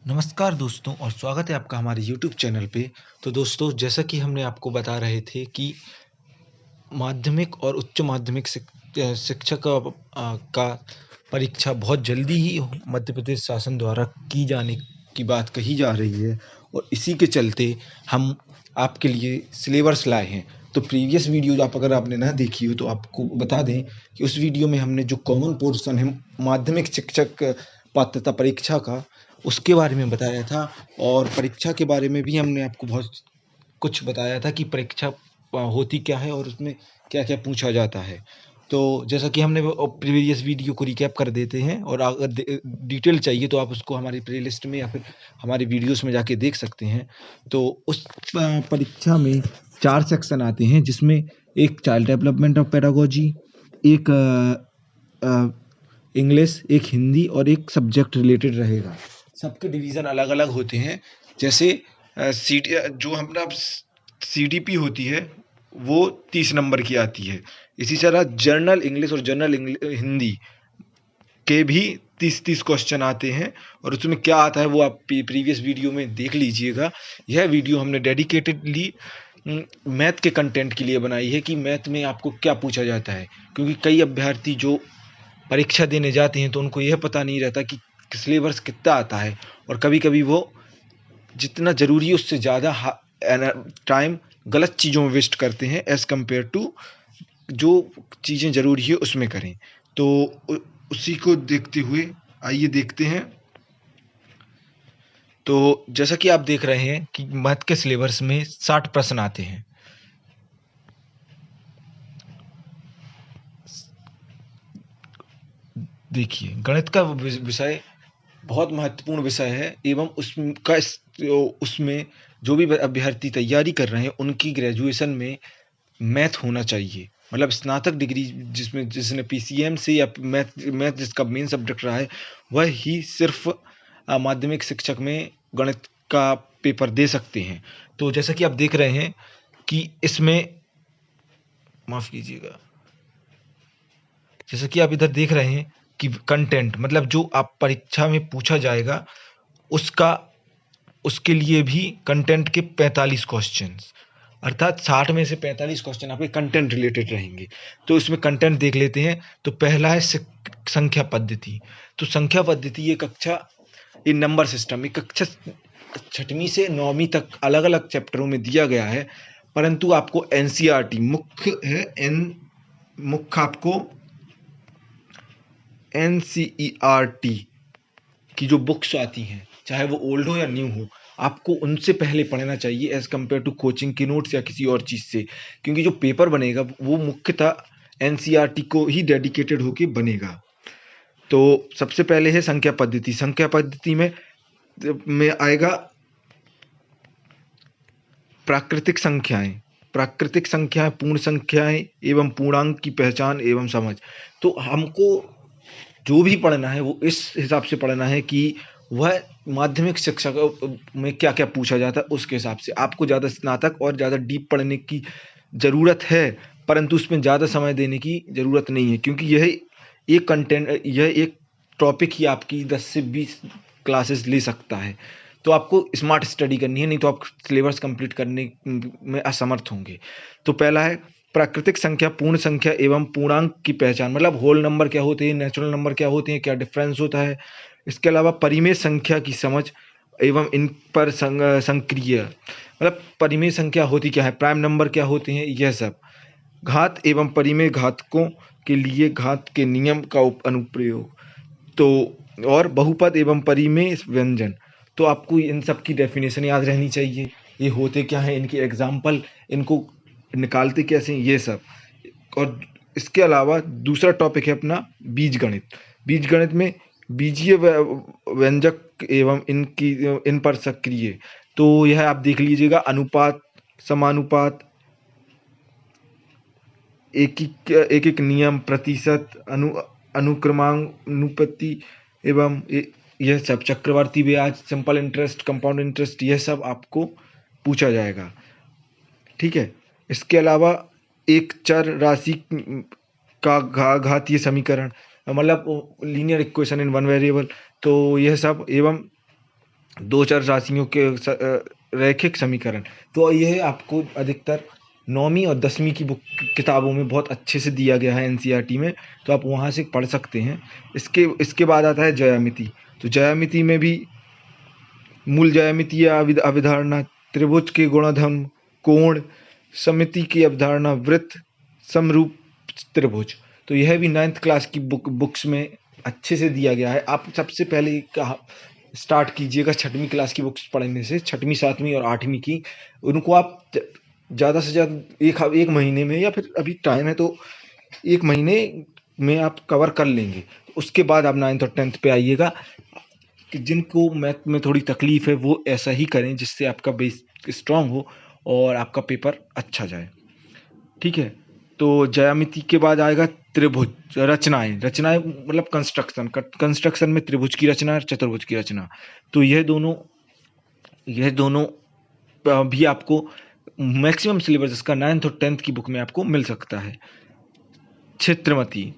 नमस्कार दोस्तों और स्वागत है आपका हमारे YouTube चैनल पे। तो दोस्तों जैसा कि हमने आपको बता रहे थे कि माध्यमिक और उच्च माध्यमिक शिक्षक का परीक्षा बहुत जल्दी ही मध्य प्रदेश शासन द्वारा की जाने की बात कही जा रही है और इसी के चलते हम आपके लिए सिलेबस लाए हैं। तो प्रीवियस वीडियो अगर आपने ना देखी हो तो आपको बता दें कि उस वीडियो में हमने जो कॉमन पोर्शन है माध्यमिक शिक्षक पात्रता परीक्षा का उसके बारे में बताया था और परीक्षा के बारे में भी हमने आपको बहुत कुछ बताया था कि परीक्षा होती क्या है और उसमें क्या-क्या पूछा जाता है। तो जैसा कि हमने वो प्रीवियस वीडियो को रिकैप कर देते हैं और अगर डिटेल चाहिए तो आप उसको हमारी प्लेलिस्ट में या फिर हमारी वीडियोज़ में जाके देख सकते हैं। तो उस परीक्षा में 4 सेक्शन आते हैं जिसमें एक चाइल्ड डेवलपमेंट ऑफ पेडागोजी, एक इंग्लिश, एक हिंदी और एक सब्जेक्ट रिलेटेड रहेगा। सबके डिवीज़न अलग-अलग होते हैं। जैसे जो हमारा सीडीपी होती है वो 30 नंबर की आती है। इसी तरह जनरल इंग्लिश और जनरल हिंदी के भी 30-30 क्वेश्चन आते हैं और उसमें क्या आता है वो आप प्रीवियस वीडियो में देख लीजिएगा। यह वीडियो हमने डेडिकेटेडली मैथ के कंटेंट के लिए बनाई है कि मैथ में आपको क्या पूछा जाता है। क्योंकि कई अभ्यर्थी जो परीक्षा देने जाते हैं तो उनको यह पता नहीं रहता कि सिलेबस कितना आता है और कभी-कभी वो जितना ज़रूरी है उससे ज़्यादा टाइम गलत चीज़ों में वेस्ट करते हैं एज़ कम्पेयर टू जो चीज़ें ज़रूरी है उसमें करें। तो उसी को देखते हुए आइए देखते हैं। तो जैसा कि आप देख रहे हैं कि मैथ के सिलेबस में 60 प्रश्न आते हैं। देखिए गणित का विषय बहुत महत्वपूर्ण विषय है एवं उसमें जो भी अभ्यर्थी तैयारी कर रहे हैं उनकी ग्रेजुएशन में मैथ होना चाहिए। मतलब स्नातक डिग्री जिसमें जिसने पीसीएम से या मैथ मैथ जिसका मेन सब्जेक्ट रहा है वह ही सिर्फ माध्यमिक शिक्षक में गणित का पेपर दे सकते हैं। तो जैसा कि आप देख रहे हैं कि इसमें माफ़ कीजिएगा, जैसा कि आप इधर देख रहे हैं कि कंटेंट मतलब जो आप परीक्षा में पूछा जाएगा उसका उसके लिए भी कंटेंट के 45 क्वेश्चंस अर्थात 60 में से 45 क्वेश्चन आपके कंटेंट रिलेटेड रहेंगे। तो इसमें कंटेंट देख लेते हैं। तो पहला है संख्या पद्धति। तो संख्या पद्धति ये नंबर सिस्टम ये कक्षा 6वीं से 9वीं तक अलग-अलग चैप्टरों में दिया गया है, परंतु आपको एनसीईआरटी मुख्य आपको एनसीईआरटी की जो बुक्स आती हैं, चाहे वो ओल्ड हो या न्यू हो, आपको उनसे पहले पढ़ना चाहिए एज़ कम्पेयर टू कोचिंग की नोट्स या किसी और चीज़ से। क्योंकि जो पेपर बनेगा वो मुख्यतः एनसीईआरटी को ही डेडिकेटेड होके बनेगा। तो सबसे पहले है संख्या पद्धति। संख्या पद्धति में आएगा प्राकृतिक संख्याएँ। प्राकृतिक संख्याएँ, पूर्ण संख्याएँ एवं पूर्णांक की पहचान एवं समझ। तो हमको जो भी पढ़ना है वो इस हिसाब से पढ़ना है कि वह माध्यमिक शिक्षा में क्या-क्या पूछा जाता है उसके हिसाब से। आपको ज़्यादा स्नातक और ज़्यादा डीप पढ़ने की ज़रूरत है, परंतु उसमें ज़्यादा समय देने की ज़रूरत नहीं है क्योंकि यह एक टॉपिक ही आपकी 10 से 20 क्लासेस ले सकता है। तो आपको स्मार्ट स्टडी करनी है, नहीं तो आप सिलेबस कंप्लीट करने में असमर्थ होंगे। तो पहला है प्राकृतिक संख्या, पूर्ण संख्या एवं पूर्णांक की पहचान मतलब होल नंबर क्या होते हैं, नेचुरल नंबर क्या होते हैं, क्या डिफरेंस होता है। इसके अलावा परिमेय संख्या की समझ एवं इन पर संक्रिय मतलब परिमेय संख्या होती क्या है, प्राइम नंबर क्या होते हैं, यह सब। घात एवं परिमेय घातकों के लिए घात के नियम का अनुप्रयोग। तो और बहुपद एवं परिमेय व्यंजन। तो आपको इन सब की डेफिनेशन याद रहनी चाहिए। ये होते क्या हैं, इनके एग्जाम्पल, इनको निकालते कैसे हैं, ये सब। और इसके अलावा दूसरा टॉपिक है अपना बीजगणित। बीजगणित में बीजीय व्यंजक एवं इन पर सक्रिय। तो यह आप देख लीजिएगा अनुपात, समानुपात, एक नियम, प्रतिशत, अनुक्रमानुपाती एवं यह सब चक्रवर्ती ब्याज, सिंपल इंटरेस्ट, कंपाउंड इंटरेस्ट, यह सब आपको पूछा जाएगा। ठीक है। इसके अलावा एक चर राशि का घातीय समीकरण मतलब linear equation in one variable. तो यह सब एवं दो चर राशियों के रैखिक समीकरण। तो यह आपको अधिकतर 9वीं और 10वीं की बुक किताबों में बहुत अच्छे से दिया गया है एनसीईआरटी में, तो आप वहाँ से पढ़ सकते हैं। इसके बाद आता है ज्यामिति। तो ज्यामिति में भी मूल ज्यामितीय अवधारणा, त्रिभुज के गुणधर्म, कोण, समिति की अवधारणा, वृत्त, समरूप त्रिभुज। तो यह भी 9th क्लास की बुक्स में अच्छे से दिया गया है। आप सबसे पहले कहा स्टार्ट कीजिएगा 6वीं क्लास की बुक्स पढ़ने से, 6वीं 7वीं और 8वीं की। उनको आप ज़्यादा से ज़्यादा एक महीने में, या फिर अभी टाइम है तो 1 महीने में आप कवर कर लेंगे। उसके बाद आप 9th और 10th पे आइएगा। कि जिनको मैथ में थोड़ी तकलीफ है वो ऐसा ही करें जिससे आपका बेस स्ट्रांग हो और आपका पेपर अच्छा जाए। ठीक है, तो ज्यामिति के बाद आएगा त्रिभुज। रचनाएं मतलब कंस्ट्रक्शन में त्रिभुज की रचना और चतुर्भुज की रचना। तो यह दोनों भी आपको मैक्सिमम सिलेबस इसका 9th और 10th की बुक में आपको मिल सकता है। क्षेत्रमिति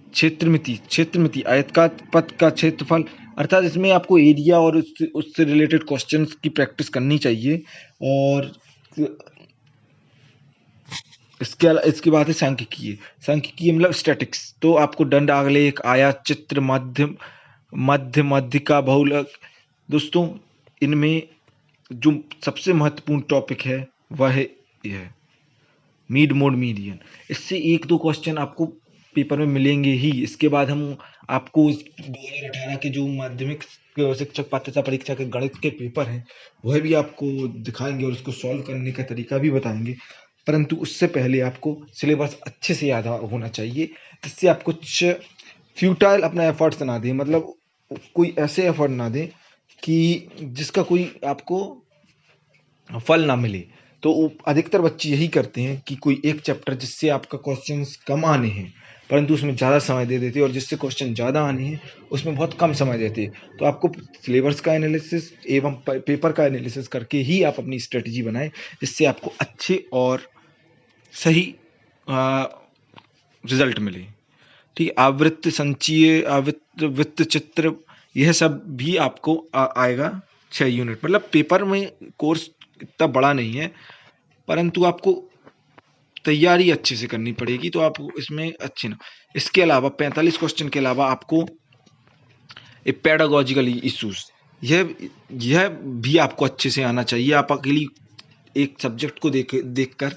आयताकार पथ का क्षेत्रफल, अर्थात इसमें आपको एरिया और उससे रिलेटेड क्वेश्चंस की प्रैक्टिस करनी चाहिए। और इसके बाद है सांख्यिकीय मतलब स्टैटिक्स। तो आपको दंड आलेख, आयात चित्र, मध्यिका बहुलक। दोस्तों, इनमें जो सबसे महत्वपूर्ण टॉपिक है वह है यह मिड मोड मीडियन। इससे 1-2 क्वेश्चन आपको पेपर में मिलेंगे ही। इसके बाद हम आपको 2018 के जो माध्यमिक शिक्षक पात्रता परीक्षा के गणित के पेपर हैं वह भी आपको दिखाएंगे और उसको सॉल्व करने का तरीका भी बताएंगे। परंतु उससे पहले आपको सिलेबस अच्छे से याद होना चाहिए, जिससे आप कुछ फ्यूटाइल अपना एफर्ट्स ना दें, मतलब कोई ऐसे एफर्ट ना दें कि जिसका कोई आपको फल ना मिले। तो अधिकतर बच्चे यही करते हैं कि कोई एक चैप्टर जिससे आपका क्वेश्चंस कम आने हैं परंतु उसमें ज़्यादा समय दे देते हैं, और जिससे क्वेश्चन ज़्यादा आने हैं उसमें बहुत कम समय देते हैं। तो आपको सिलेबस का एनालिसिस एवं पेपर का एनालिसिस करके ही आप अपनी स्ट्रेटजी बनाएं, जिससे आपको अच्छे और सही रिजल्ट मिले। ठीक है, आवृत्त संचयी वित्त चित्र, यह सब भी आपको आएगा 6 यूनिट। मतलब पेपर में कोर्स इतना बड़ा नहीं है, परंतु आपको तैयारी अच्छे से करनी पड़ेगी, तो आप इसमें अच्छे ना। इसके अलावा 45 क्वेश्चन के अलावा आपको पेडागोजिकल इश्यूज, यह भी आपको अच्छे से आना चाहिए। आप अकेली एक सब्जेक्ट को देखकर,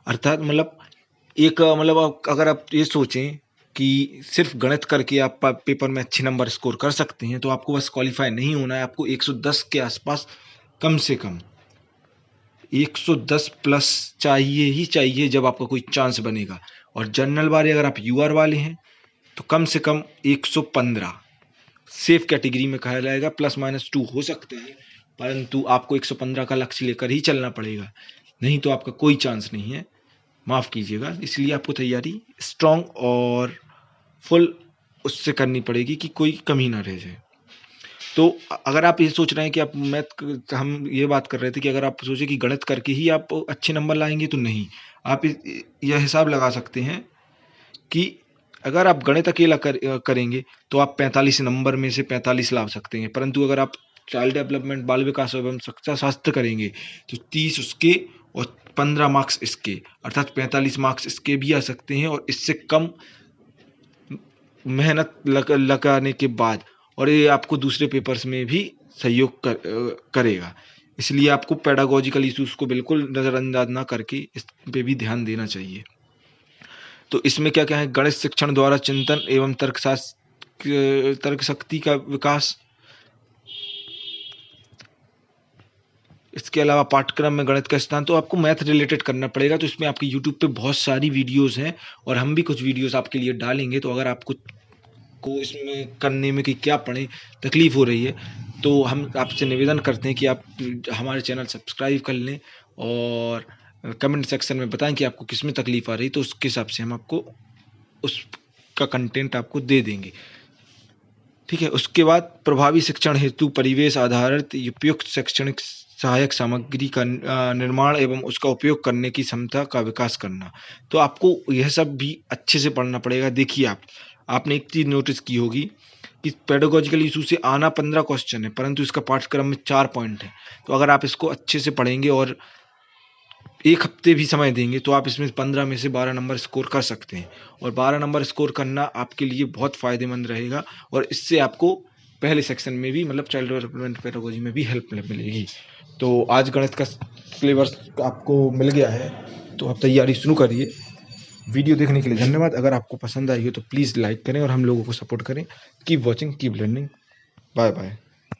अर्थात मतलब अगर आप ये सोचें कि सिर्फ गणित करके आप पेपर में अच्छे नंबर स्कोर कर सकते हैं, तो आपको बस क्वालिफाई नहीं होना है। आपको 110 के आसपास, कम से कम 110 प्लस चाहिए ही चाहिए जब आपका कोई चांस बनेगा। और जनरल वाले अगर आप यूआर वाले हैं तो कम से कम 115 सेफ कैटेगरी में कहा जाएगा। +-2 हो सकता है, परंतु आपको 115 का लक्ष्य लेकर ही चलना पड़ेगा, नहीं तो आपका कोई चांस नहीं है। माफ़ कीजिएगा। इसलिए आपको तैयारी स्ट्रॉन्ग और फुल उससे करनी पड़ेगी कि कोई कमी ना रह जाए। तो अगर आप ये सोच रहे हैं कि आप हम ये बात कर रहे थे कि अगर आप सोचे कि गणित करके ही आप अच्छे नंबर लाएंगे, तो नहीं। आप यह हिसाब लगा सकते हैं कि अगर आप गणित अकेला करेंगे तो आप 45 नंबर में से 45 ला सकते हैं, परंतु अगर आप चाइल्ड डेवलपमेंट, बाल विकास एवं शिक्षा शास्त्र करेंगे तो 30 उसके और 15 मार्क्स इसके, अर्थात 45 मार्क्स इसके भी आ सकते हैं। और इससे कम मेहनत लगाने के बाद, और ये आपको दूसरे पेपर्स में भी सहयोग करेगा। इसलिए आपको पेडागोजिकल इश्यूज को बिल्कुल नज़रअंदाज ना करके इस पे भी ध्यान देना चाहिए। तो इसमें क्या क्या है, गणित शिक्षण द्वारा चिंतन एवं तर्क शक्ति का विकास। इसके अलावा पाठ्यक्रम में गणित का स्थान, तो आपको मैथ रिलेटेड करना पड़ेगा। तो इसमें आपकी यूट्यूब पे बहुत सारी वीडियोस हैं और हम भी कुछ वीडियोस आपके लिए डालेंगे। तो अगर आपको इसमें करने में कि क्या पढ़ें तकलीफ हो रही है, तो हम आपसे निवेदन करते हैं कि आप हमारे चैनल सब्सक्राइब कर लें और कमेंट सेक्शन में बताएं कि आपको किस में तकलीफ आ रही, तो उसके हिसाब से हम आपको उसका कंटेंट आपको दे देंगे। ठीक है, उसके बाद प्रभावी शिक्षण हेतु परिवेश आधारित उपयुक्त शैक्षणिक सहायक सामग्री का निर्माण एवं उसका उपयोग करने की क्षमता का विकास करना। तो आपको यह सब भी अच्छे से पढ़ना पड़ेगा। देखिए, आपने एक चीज़ नोटिस की होगी कि पेडागोजिकल इशू से आना 15 क्वेश्चन है, परंतु इसका पाठ्यक्रम में 4 पॉइंट है। तो अगर आप इसको अच्छे से पढ़ेंगे और 1 हफ्ते भी समय देंगे तो आप इसमें 15 में से 12 नंबर स्कोर कर सकते हैं, और 12 नंबर स्कोर करना आपके लिए बहुत फ़ायदेमंद रहेगा, और इससे आपको पहले सेक्शन में भी मतलब चाइल्ड डेवलपमेंट पेडागोजी में भी हेल्प मिलेगी। तो आज गणित का सिलेबस आपको मिल गया है, तो आप तैयारी शुरू करिए। वीडियो देखने के लिए धन्यवाद। अगर आपको पसंद आई हो तो प्लीज़ लाइक करें और हम लोगों को सपोर्ट करें। Keep watching, keep learning. Bye bye.